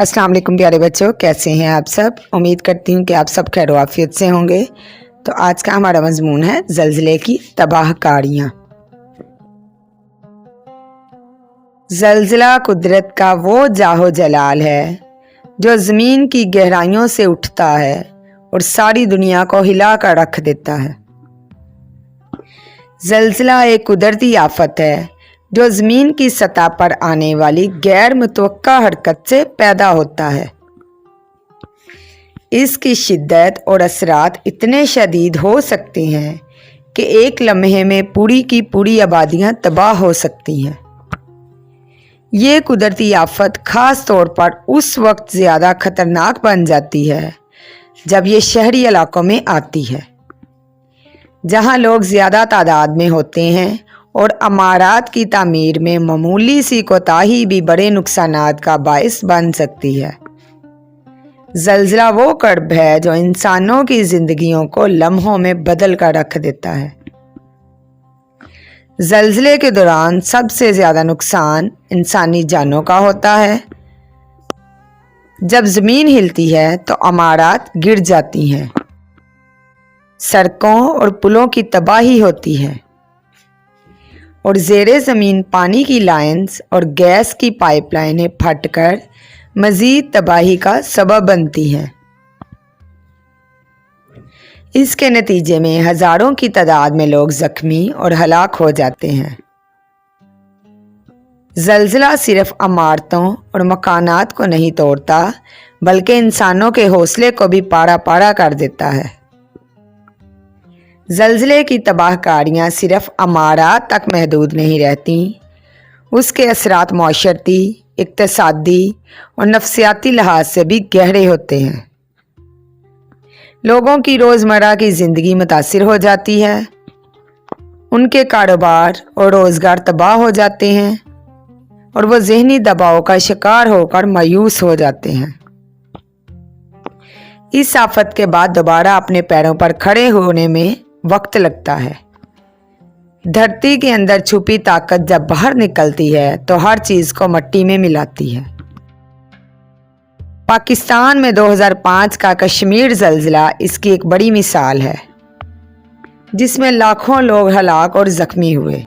अस्सलाम वालेकुम प्यारे बच्चों, कैसे हैं आप सब। उम्मीद करती हूँ कि आप सब खैर आफियत से होंगे। तो आज का हमारा मजमून है ज़लज़ले की तबाहकारियाँ। ज़लज़ला कुदरत का वो जाहो जलाल है जो ज़मीन की गहराइयों से उठता है और सारी दुनिया को हिला कर रख देता है। ज़लज़ला एक कुदरती आफत है जो ज़मीन की सतह पर आने वाली गैर मुतवक्का हरकत से पैदा होता है। इसकी शिद्दत और असरात इतने शदीद हो सकते हैं कि एक लम्हे में पूरी की पूरी आबादियाँ तबाह हो सकती हैं। ये कुदरती आफत ख़ास तौर पर उस वक्त ज़्यादा ख़तरनाक बन जाती है जब ये शहरी इलाकों में आती है, जहाँ लोग ज़्यादा तादाद में होते हैं और अमारात की तामीर में मामूली सी कोताही भी बड़े नुकसानात का बाइस बन सकती है। ज़लज़ला वो कर्ब है जो इंसानों की ज़िंदगियों को लम्हों में बदल कर रख देता है। ज़लज़ले के दौरान सबसे ज़्यादा नुकसान इंसानी जानों का होता है। जब ज़मीन हिलती है तो अमारात गिर जाती हैं, सड़कों और पुलों की तबाही होती है और ज़ेरे ज़मीन पानी की लाइन्स और गैस की पाइपलाइनें फटकर मज़ीद तबाही का सबब बनती हैं। इसके नतीजे में हज़ारों की तादाद में लोग ज़ख्मी और हलाक हो जाते हैं। ज़लज़ला सिर्फ इमारतों और मकानात को नहीं तोड़ता बल्कि इंसानों के हौसले को भी पारा पारा कर देता है। ज़लज़ले की तबाहकारियाँ सिर्फ अमारात तक महदूद नहीं रहती, उसके असरात माशरती, इक़्तिसादी और नफ्सियाती लिहाज से भी गहरे होते हैं। लोगों की रोज़मर्रा की ज़िंदगी मुतासिर हो जाती है, उनके कारोबार और रोज़गार तबाह हो जाते हैं और वो ज़हनी दबाव का शिकार होकर मायूस हो जाते हैं। इस आफत के बाद दोबारा अपने पैरों पर खड़े होने में वक्त लगता है। धरती के अंदर छुपी ताकत जब बाहर निकलती है तो हर चीज़ को मिट्टी में मिलाती है। पाकिस्तान में 2005 का कश्मीर ज़लज़ला इसकी एक बड़ी मिसाल है, जिसमें लाखों लोग हलाक और ज़ख्मी हुए।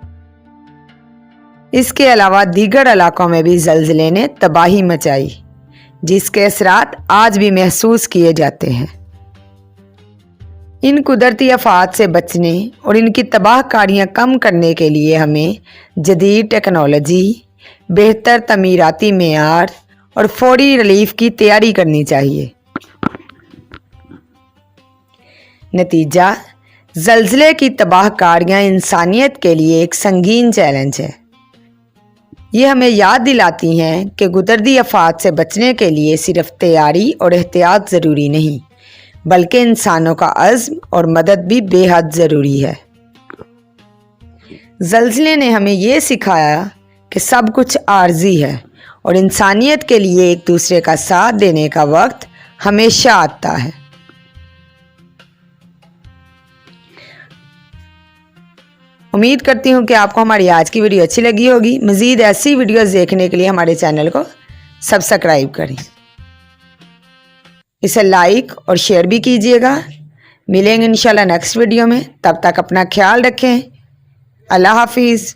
इसके अलावा दीगर इलाकों में भी ज़लज़ले ने तबाही मचाई, जिसके असरात आज भी महसूस किए जाते हैं। इन कुदरती आफात से बचने और इनकी तबाहकारियाँ कम करने के लिए हमें जदीद टेक्नोलॉजी, बेहतर तमीराती मेयार और फौरी रिलीफ की तैयारी करनी चाहिए। नतीजा, ज़लज़ले की तबाहकारियाँ इंसानियत के लिए एक संगीन चैलेंज है। ये हमें याद दिलाती हैं कि कुदरती आफात से बचने के लिए सिर्फ तैयारी और एहतियात ज़रूरी नहीं, बल्कि इंसानों का अज़्म और मदद भी बेहद ज़रूरी है। ज़लज़ले ने हमें ये सिखाया कि सब कुछ आर्जी है और इंसानियत के लिए एक दूसरे का साथ देने का वक्त हमेशा आता है। उम्मीद करती हूँ कि आपको हमारी आज की वीडियो अच्छी लगी होगी। मज़ीद ऐसी वीडियोज़ देखने के लिए हमारे चैनल को सब्सक्राइब करें, इसे लाइक और शेयर भी कीजिएगा। मिलेंगे इंशाल्लाह नेक्स्ट वीडियो में, तब तक अपना ख्याल रखें। अल्लाह हाफिज़।